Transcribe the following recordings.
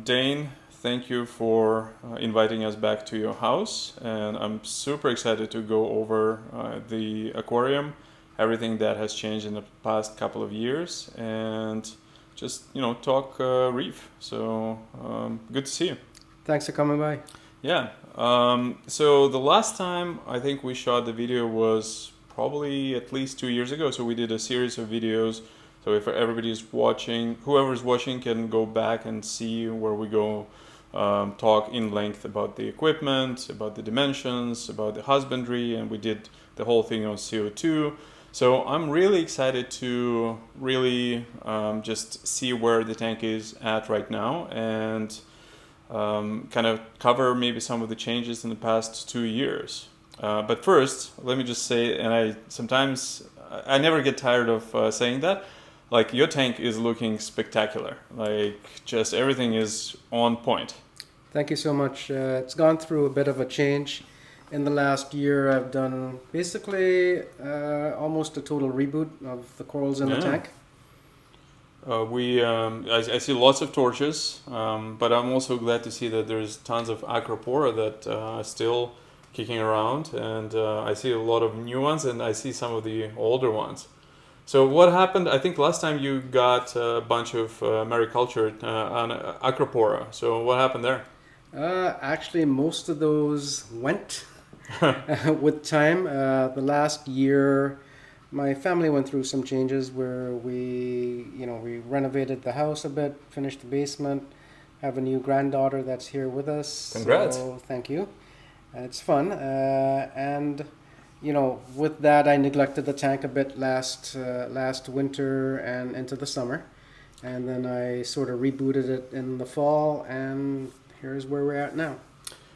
Dayne, thank you for inviting us back to your house, and I'm super excited to go over the aquarium, everything that has changed in the past couple of years, and just talk reef. So good to see you. Thanks for coming by. Yeah. So the last time I think we shot the video was probably at least 2 years ago. So we did a series of videos. So if everybody's watching, whoever's watching can go back and see where we go talk in length about the equipment, about the dimensions, about the husbandry, and we did the whole thing on CO2. So I'm really excited to really just see where the tank is at right now and kind of cover maybe some of the changes in the past 2 years. But first, let me just say, and I never get tired of saying that, like your tank is looking spectacular. Like just everything is on point. Thank you so much. It's gone through a bit of a change. In the last year, I've done basically almost a total reboot of the corals in the tank. I see lots of torches, but I'm also glad to see that there's tons of acropora that are still kicking around, and I see a lot of new ones, and I see some of the older ones. So what happened? I think last time you got a bunch of mariculture on acropora. So what happened there? Actually, most of those went with time. The last year, my family went through some changes where we renovated the house a bit, finished the basement, have a new granddaughter that's here with us. Congrats! So thank you. It's fun, and with that, I neglected the tank a bit last winter and into the summer, and then I sort of rebooted it in the fall, and here's where we're at now.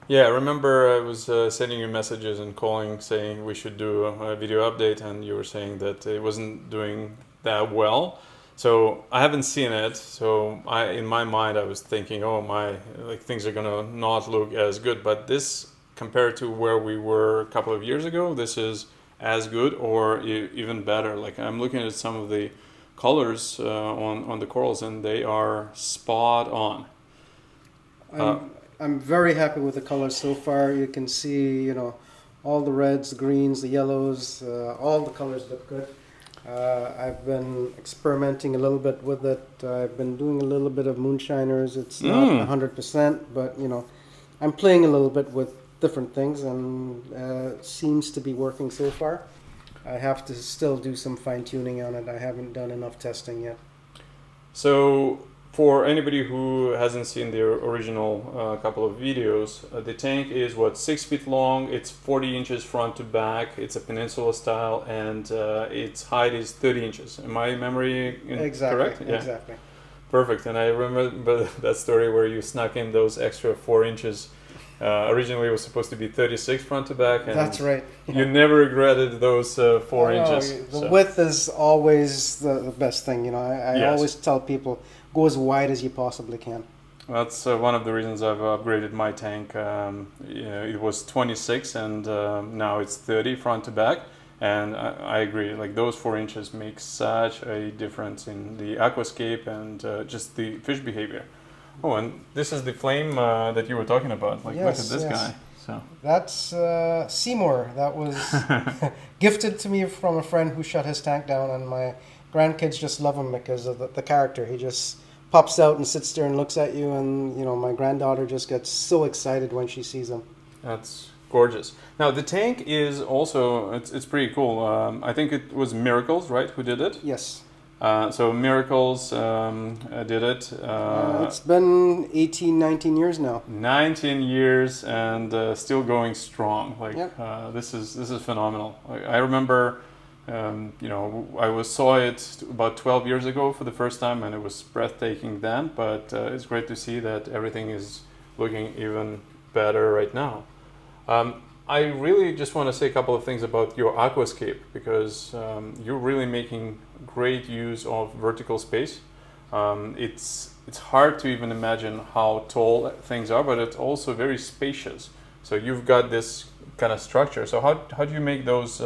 Yeah, I remember I was sending you messages and calling saying we should do a video update, and you were saying that it wasn't doing that well. So I haven't seen it. So in my mind, I was thinking, oh my, like things are gonna not look as good. But this, compared to where we were a couple of years ago, this is as good or even better. Like I'm looking at some of the colors on the corals, and they are spot on. I'm very happy with the colors so far. You can see, all the reds, the greens, the yellows, all the colors look good. I've been experimenting a little bit with it. I've been doing a little bit of moonshiners. It's not 100%, but I'm playing a little bit with different things, and it seems to be working so far. I have to still do some fine tuning on it. I haven't done enough testing yet. So for anybody who hasn't seen the original couple of videos, the tank is 6 feet long, it's 40 inches front to back, it's a peninsula style, and its height is 30 inches. Am my memory correct? Yeah. Exactly. Perfect. And I remember that story where you snuck in those extra 4 inches. Originally it was supposed to be 36 front to back, and that's right. You never regretted those 4 inches. The width is always the best thing. I Yes. always tell people, go as wide as you possibly can. That's one of the reasons I've upgraded my tank. It was 26 and now it's 30 front to back, and I agree, like those 4 inches make such a difference in the aquascape and just the fish behavior. Oh, and this is the flame that you were talking about. Like, Yes, look at this yes. guy. So That's Seymour. That was gifted to me from a friend who shut his tank down, and my grandkids just love him because of the character. He just pops out and sits there and looks at you, and my granddaughter just gets so excited when she sees him. that's gorgeous. Now the tank is also it's pretty cool. I think it was Miracles, right? Who did it? Yes. So Miracles did it. It's been 18, 19 years now. 19 years and still going strong. Like Yep. This is phenomenal. I remember, I saw it about 12 years ago for the first time, and it was breathtaking then. But it's great to see that everything is looking even better right now. I really just want to say a couple of things about your aquascape, because you're really making great use of vertical space. It's hard to even imagine how tall things are, but it's also very spacious. So you've got this kind of structure. So how do you make those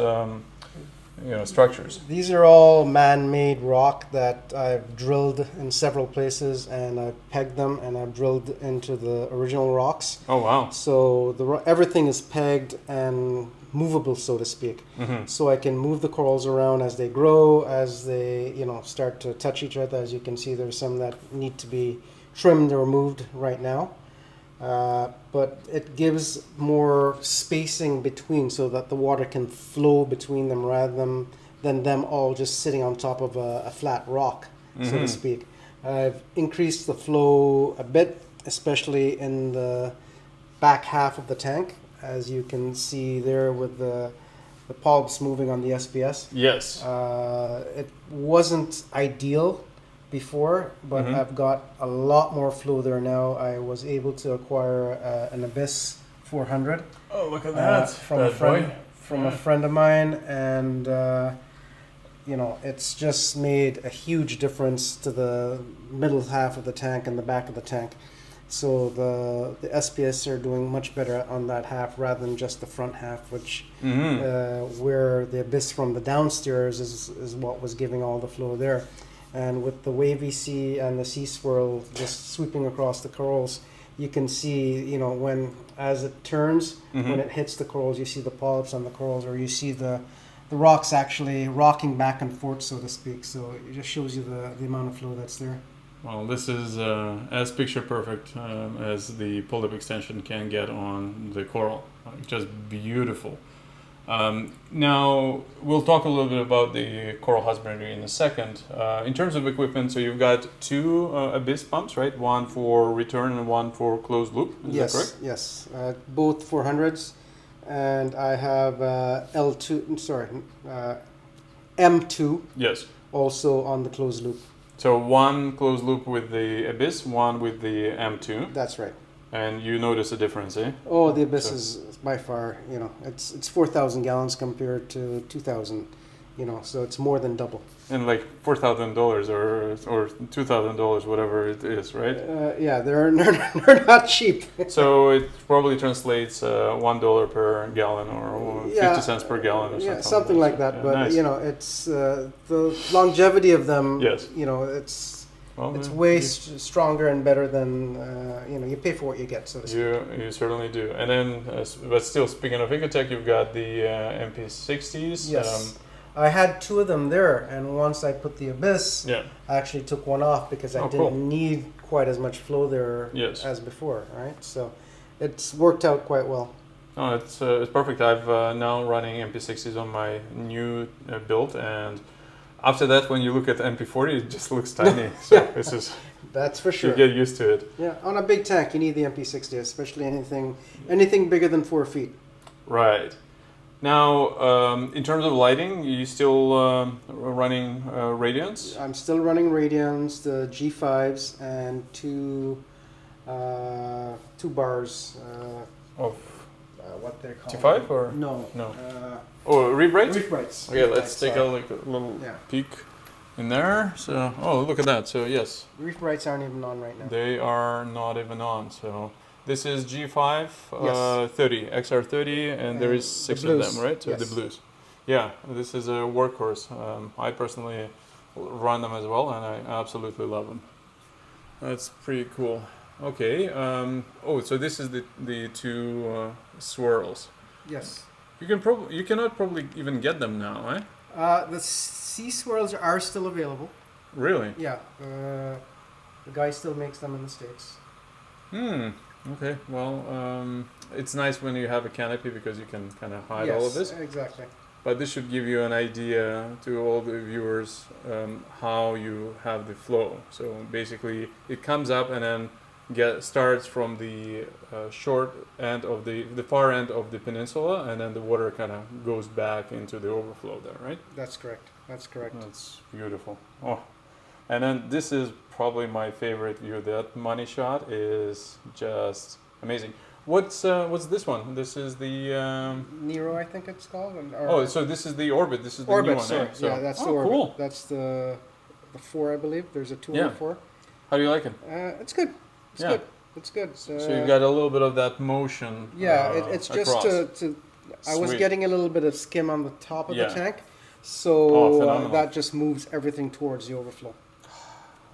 structures. These are all man-made rock that I've drilled in several places, and I've pegged them, and I've drilled into the original rocks. Oh wow! So everything is pegged and movable, so to speak. Mm-hmm. So I can move the corals around as they grow, as they start to touch each other. As you can see, there's some that need to be trimmed or moved right now. But it gives more spacing between so that the water can flow between them rather than them all just sitting on top of a flat rock, so to speak. I've increased the flow a bit, especially in the back half of the tank, as you can see there with the polyps moving on the SPS. Yes. It wasn't ideal before, but I've got a lot more flow there now. I was able to acquire an Abyss 400. Oh, look at that! From a friend of mine, and it's just made a huge difference to the middle half of the tank and the back of the tank. So the SPS are doing much better on that half rather than just the front half, which where the Abyss from the downstairs is what was giving all the flow there. And with the wavy sea and the sea swirl just sweeping across the corals, you can see, as it turns, when it hits the corals, you see the polyps on the corals, or you see the rocks actually rocking back and forth, so to speak. So it just shows you the amount of flow that's there. Well, this is as picture perfect as the polyp extension can get on the coral. Just beautiful. Now, we'll talk a little bit about the coral husbandry in a second. In terms of equipment, so you've got two Abyss pumps, right? One for return and one for closed loop. Is that correct? Yes. Both 400s. And I have M2. Yes. Also on the closed loop. So one closed loop with the Abyss, one with the M2. That's right. And you notice a difference, eh? Oh, the Abyss is by far, it's 4,000 gallons compared to 2,000, so it's more than double. And like $4,000 or $2,000, whatever it is, right? Yeah, they're not cheap. So it probably translates $1 per gallon or 50 cents per gallon or something. Yeah, something like that. Yeah, but nice. It's the longevity of them. Yes. It's way stronger and better than you pay for what you get, so to speak. You certainly do. And then, but still, speaking of Ecotech, you've got the MP60s. Yes. I had two of them there, and once I put the Abyss, Yeah. I actually took one off because I didn't need quite as much flow there as before, right? So it's worked out quite well. Oh, it's perfect. I've now running MP60s on my new build, and after that, when you look at MP40, it just looks tiny. So this is that's for sure. You get used to it. Yeah, on a big tank, you need the MP60, especially anything bigger than 4 feet. Right. Now, in terms of lighting, you still running Radiance? I'm still running Radiance, the G5s, and two bars Of what they're called. T5 or no? Reef Brights? Reef Brights. Okay, let's take a little peek in there. So, look at that. So yes, Reef Brights aren't even on right now. they are not even on. So this is G5 30 XR30, and there is 6 of them, right? So the blues. Yeah, this is a workhorse. I personally run them as well, and I absolutely love them. That's pretty cool. Okay. So this is the two swirls. Yes. You cannot probably even get them now, eh? The sea swirls are still available. Really? Yeah. The guy still makes them in the States. Okay. Well, it's nice when you have a canopy because you can kind of hide all of this. Exactly. But this should give you an idea to all the viewers how you have the flow. So basically, it comes up and then starts from the short end of the far end of the peninsula, and then the water kind of goes back into the overflow there, right? That's correct. That's beautiful. Oh, and then this is probably my favorite view. That money shot is just amazing. What's this one? This is the Nero, I think it's called. So this is the Orbit. This is the Orbit, new one. sorry. So, yeah, that's the Orbit. Cool. That's the 4, I believe. There's a 2 and a 4. How do you like it? It's good. It's good. So you've got a little bit of that motion. Yeah, it's just to I was getting a little bit of skim on the top of the tank, So phenomenal. that just moves everything towards the overflow.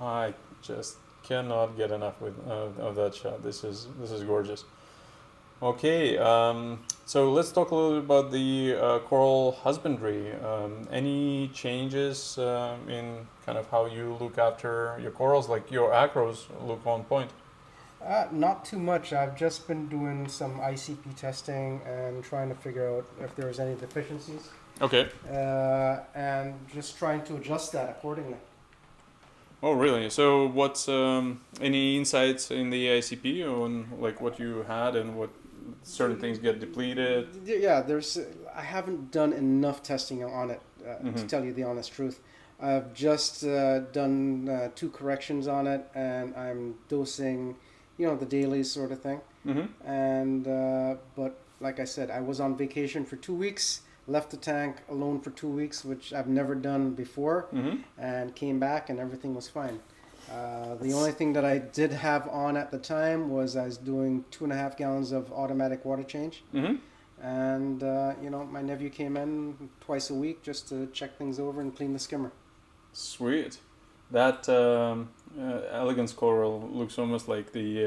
I just cannot get enough of that shot. This is gorgeous. Okay, so let's talk a little bit about the coral husbandry. Any changes in kind of how you look after your corals? Like your acros look on point. Not too much. I've just been doing some ICP testing and trying to figure out if there's any deficiencies, Okay. and just trying to adjust that accordingly. Oh, really? So, what's any insights in the ICP on like what you had and what certain things get depleted? Yeah, I haven't done enough testing on it to tell you the honest truth. I've just done 2 corrections on it, and I'm dosing, the dailies sort of thing. Mm-hmm. And but like I said, I was on vacation for 2 weeks, left the tank alone for 2 weeks, which I've never done before, Mm-hmm. and came back and everything was fine. The only thing that I did have on at the time was I was doing 2.5 gallons of automatic water change, Mm-hmm. and my nephew came in twice a week just to check things over and clean the skimmer. Sweet. That elegance coral looks almost like the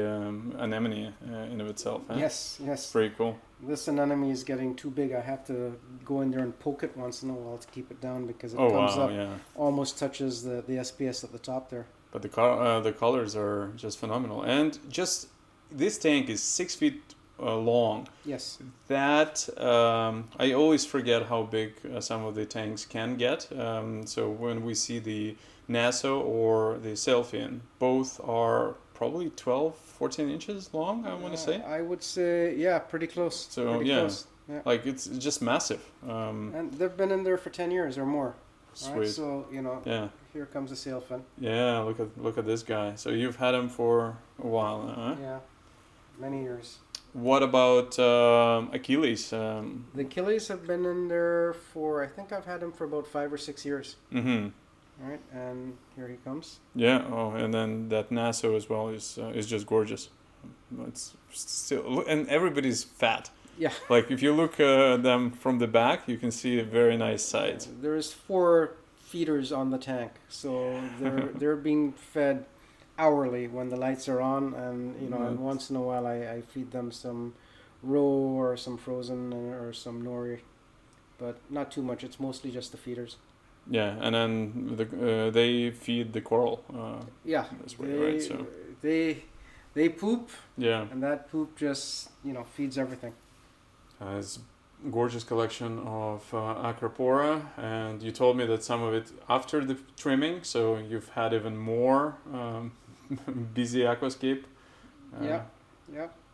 anemone in of itself. Huh? Yes. Pretty cool. This anemone is getting too big. I have to go in there and poke it once in a while to keep it down because it Oh comes wow, up, yeah. almost touches the SPS at the top there. But the colors are just phenomenal, and just this tank is 6 feet long. Yes. That I always forget how big some of the tanks can get. So when we see the Nassau or the Selfien, both are probably 12, 14 inches long, I want to say. I would say, yeah, pretty close. So, pretty yeah. close. Yeah. Like it's just massive. And they've been in there for 10 years or more. Sweet. Right? So, Yeah. here comes the sailfin. Yeah, look at this guy. So you've had him for a while now, huh? Yeah, many years. What about Achilles? The Achilles have been in there for, I think I've had him for about 5 or 6 years. Mm-hmm. All right, and here he comes. Yeah. Oh, and then that Nassau as well is just gorgeous. It's still, and everybody's fat. Yeah. Like if you look at them from the back, you can see very nice sides. There's 4 feeders on the tank, so they're being fed hourly when the lights are on, and and once in a while I feed them some roe or some frozen or some nori, but not too much. It's mostly just the feeders. Yeah, and then they feed the coral. Yeah, This way, right? So they poop, yeah, and that poop just feeds everything. it's a gorgeous collection of Acropora, and you told me that some of it after the trimming, so you've had even more busy aquascape. Yeah.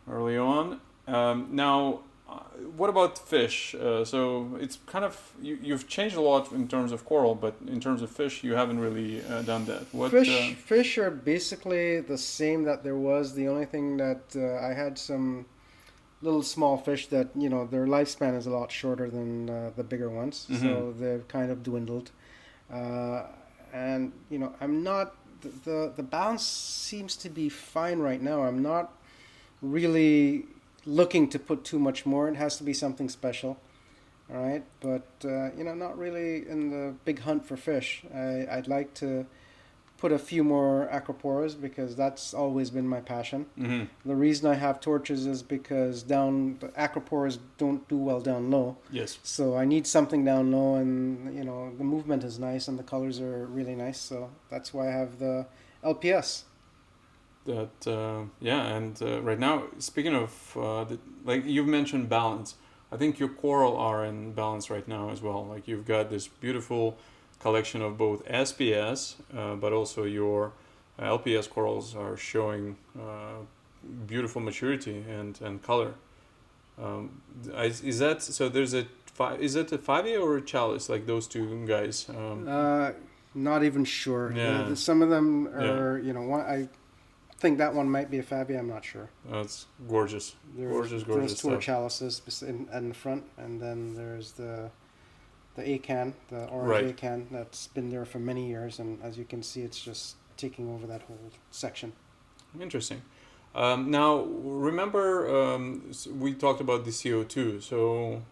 Early on. Now, what about fish? So it's kind of you've changed a lot in terms of coral, but in terms of fish, you haven't really done that. What Fish are basically the same that there was. The only thing that I had some little small fish that their lifespan is a lot shorter than the bigger ones, so they've kind of dwindled. And I'm not the balance seems to be fine right now. I'm not really looking to put too much more. It has to be something special, all right? But not really in the big hunt for fish. I'd like to put a few more acroporas because that's always been my passion. Mm-hmm. The reason I have torches is because the acroporas don't do well down low. Yes. So I need something down low, and the movement is nice and the colors are really nice. So that's why I have the LPS. That and right now, speaking of like you've mentioned balance, I think your coral are in balance right now as well. Like you've got this beautiful collection of both SPS, but also your LPS corals are showing beautiful maturity and color. Is that so? Is it a 5e or a chalice? Like those two guys? Not even sure. Yeah. Some of them are, I think that one might be a Fabia. I'm not sure. That's gorgeous. Gorgeous There's 2 stuff. chalices in the front, and then there's the acan, the orange Right. acan that's been there for many years, and as you can see, it's just taking over that whole section. Interesting. Now, remember, we talked about the CO2. So,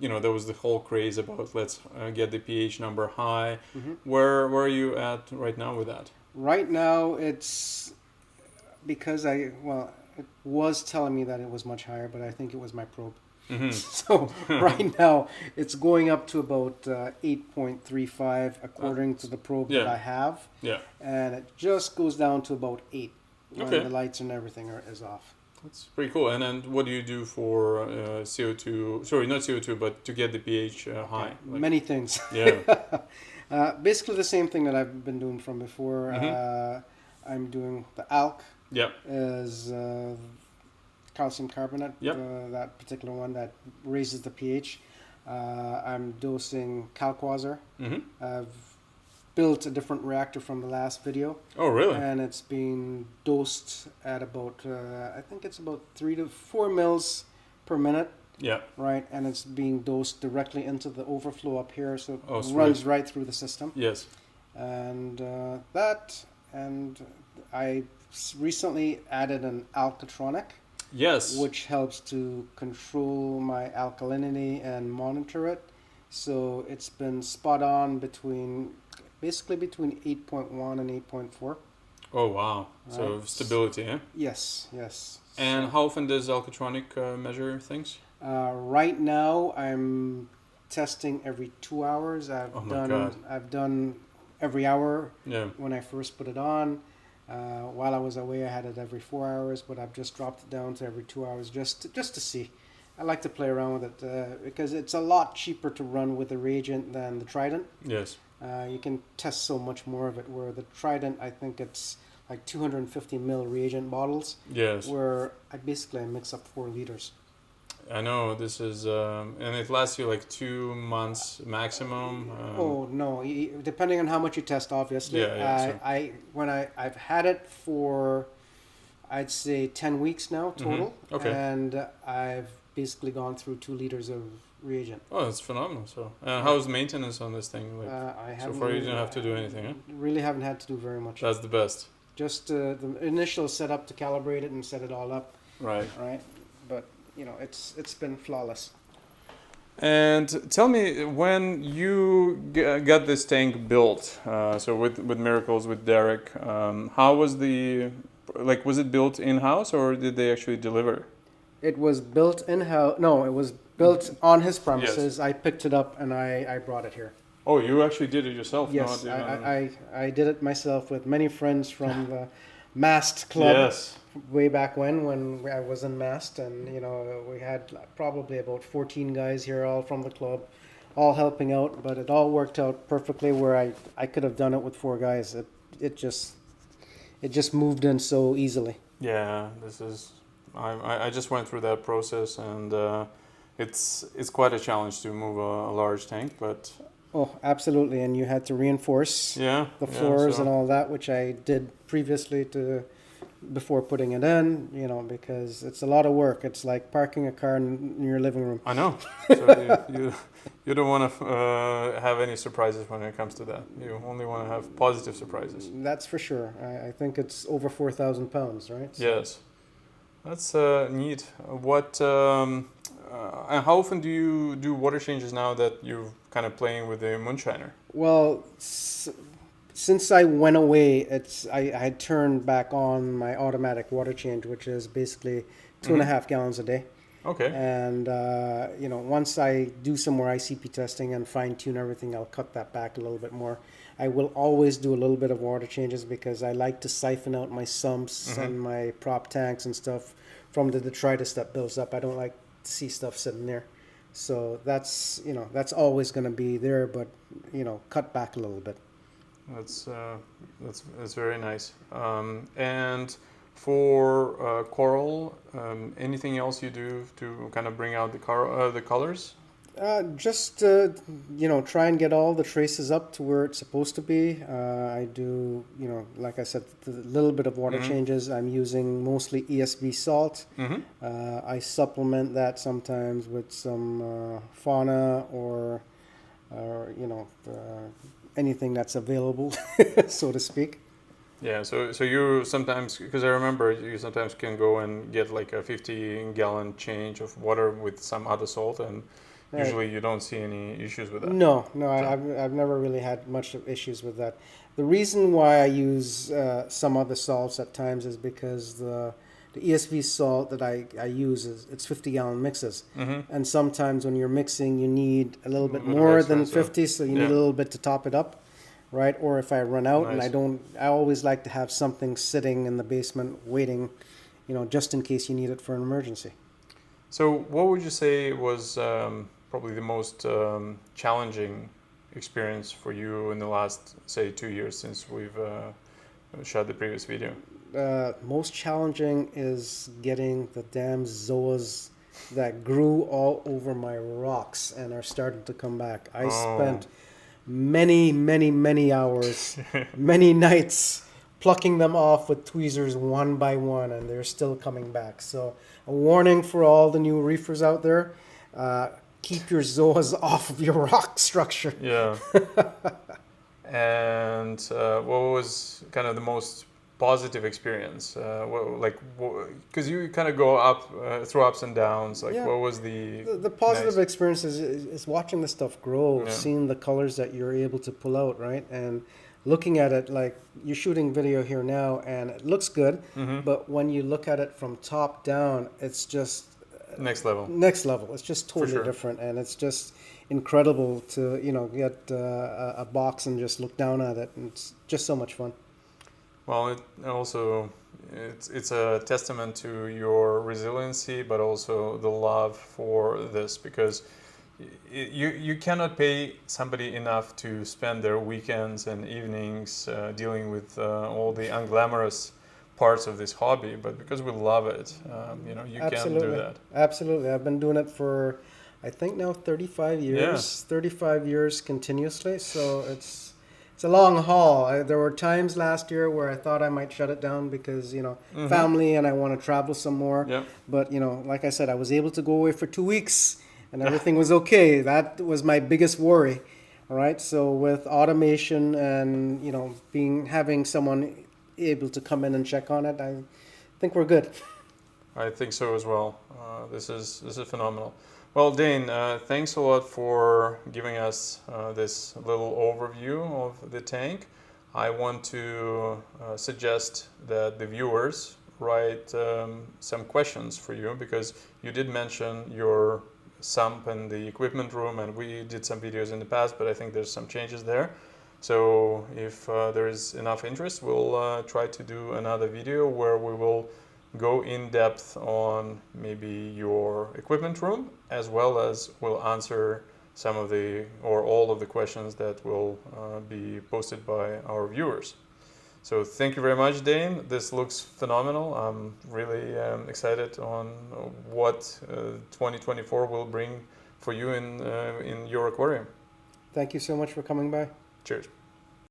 there was the whole craze about let's get the pH number high. Where are you at right now with that? Right now, it's because it was telling me that it was much higher, but I think it was my probe. So right now, it's going up to about 8.35 according to the probe that I have. Yeah. And it just goes down to about 8 when Okay. the lights and everything is off. That's pretty cool. And then what do you do for CO2? Sorry, not CO2, but to get the pH high? Like, Many things. yeah. Basically the same thing that I've been doing from before. I'm doing the ALK Yeah. is calcium carbonate, Yep. that particular one that raises the pH. I'm dosing Calquaser. I've built a different reactor from the last video. Oh, really? And it's being dosed at about, I think it's about 3 to 4 mils per minute. Yeah. Right, and it's being dosed directly into the overflow up here, so it sweet. runs right through the system. Yes. And I recently added an alkatronic, Yes. which helps to control my alkalinity and monitor it. So it's been spot on basically between 8.1 and 8.4. Oh, wow. So Right. stability, eh? Yes. And how often does Alkatronic measure things? Right now, I'm testing every 2 hours. I've done every hour. Yeah. When I first put it on. While I was away, I had it every 4 hours, but I've just dropped it down to every 2 hours just to see. I like to play around with it because it's a lot cheaper to run with the reagent than the Trident. Yes. You can test so much more of it. Where the Trident, I think it's like 250 ml reagent bottles. Yes. Where I mix up 4 liters. I know this is, and it lasts you like 2 months maximum. Oh no! Depending on how much you test, obviously. Yeah. I've had it for, I'd say 10 weeks now total. Okay. And I've basically gone through 2 liters of reagent. Oh, that's phenomenal. So, how's maintenance on this thing? Like, I so haven't far, you didn't have to do anything, huh? Really haven't had to do very much. That's the best. Just the initial setup to calibrate it and set it all up. Right. But it's been flawless. And tell me, when you got this tank built, so with Miracles with Derek, how was was it built in-house or did they actually deliver? It was built in-house. No, it was built on his premises. Yes. I picked it up and I brought it here. Oh, you actually did it yourself? Yes, I did it myself with many friends from the Mast Club. Yes. Way back when I was in Mast, and we had probably about 14 guys here, all from the club, all helping out. But it all worked out perfectly. Where I could have done it with 4 guys. It just moved in so easily. Yeah, this is. I just went through that process, and it's quite a challenge to move a large tank, but. Oh, absolutely, and you had to reinforce the floors and all that, which I did previously before putting it in, because it's a lot of work. It's like parking a car in your living room. I know. So you don't want to have any surprises when it comes to that. You only want to have positive surprises. That's for sure. I think it's over 4,000 pounds, right? So. Yes. That's neat. What? And how often do you do water changes now that you're kind of playing with the moonshiner? Well, since I went away, I had turned back on my automatic water change, which is basically 2.5 gallons a day. Okay. And once I do some more ICP testing and fine tune everything, I'll cut that back a little bit more. I will always do a little bit of water changes because I like to siphon out my sumps and my prop tanks and stuff from the detritus that builds up. I don't like to see stuff sitting there. So that's always going to be there, but cut back a little bit. That's very nice. And for coral, anything else you do to kind of bring out the colors? Just try and get all the traces up to where it's supposed to be. I do, like I said, a little bit of water changes. I'm using mostly ESB salt. I supplement that sometimes with some fauna or anything that's available, so to speak. Yeah, so you sometimes, because I remember you sometimes can go and get like a 50-gallon change of water with some other salt, and Right. usually you don't see any issues with that. No, no, So, I've never really had much of issues with that. The reason why I use some other salts at times is because the ESV salt that I use is it's 50-gallon mixes, and sometimes when you're mixing, you need a little a bit bit of more extra, than so 50, so you need yeah, a little bit to top it up, right? Or if I run out and nice. I always like to have something sitting in the basement waiting, just in case you need it for an emergency. So, what would you say was probably the most challenging experience for you in the last, say, 2 years since we've shot the previous video? Most challenging is getting the damn zoas that grew all over my rocks and are starting to come back. I Oh, spent many, many, many hours, many nights plucking them off with tweezers one by one, and they're still coming back. So, a warning for all the new reefers out there: uh, keep your zoas off of your rock structure. yeah. And what was kind of the most positive experience? Because you kind of go up through ups and downs. Like, Yeah. what was the The positive nice? experience is watching the stuff grow, Yeah. seeing the colors that you're able to pull out, right? And looking at it like you're shooting video here now and it looks good, Mm-hmm. but when you look at it from top down, it's just Next level, next level. It's just for totally sure. different, and it's just incredible to, get a box and just look down at it, and it's just so much fun. Well, it also it's a testament to your resiliency, but also the love for this because you cannot pay somebody enough to spend their weekends and evenings dealing with all the unglamorous parts of this hobby, but because we love it, you can do Absolutely. that. Absolutely. I've been doing it for, I think now 35 Yeah. years, 35 years continuously. So it's a long haul. There were times last year where I thought I might shut it down because, Mm-hmm. family and I want to travel some more. Yeah. But, like I said, I was able to go away for 2 weeks and everything was okay. That was my biggest worry. All right. So with automation and, having someone able to come in and check on it, I think we're good. I think so as well. This is phenomenal. Well, Dane, thanks a lot for giving us this little overview of the tank. I want to suggest that the viewers write some questions for you because you did mention your sump and the equipment room, and we did some videos in the past, but I think there's some changes there. So if there is enough interest, we'll try to do another video where we will go in depth on maybe your equipment room as well as we'll answer some of the or all of the questions that will be posted by our viewers. So thank you very much, Dane. This looks phenomenal. I'm really excited on what 2024 will bring for you in your aquarium. Thank you so much for coming by. Cheers.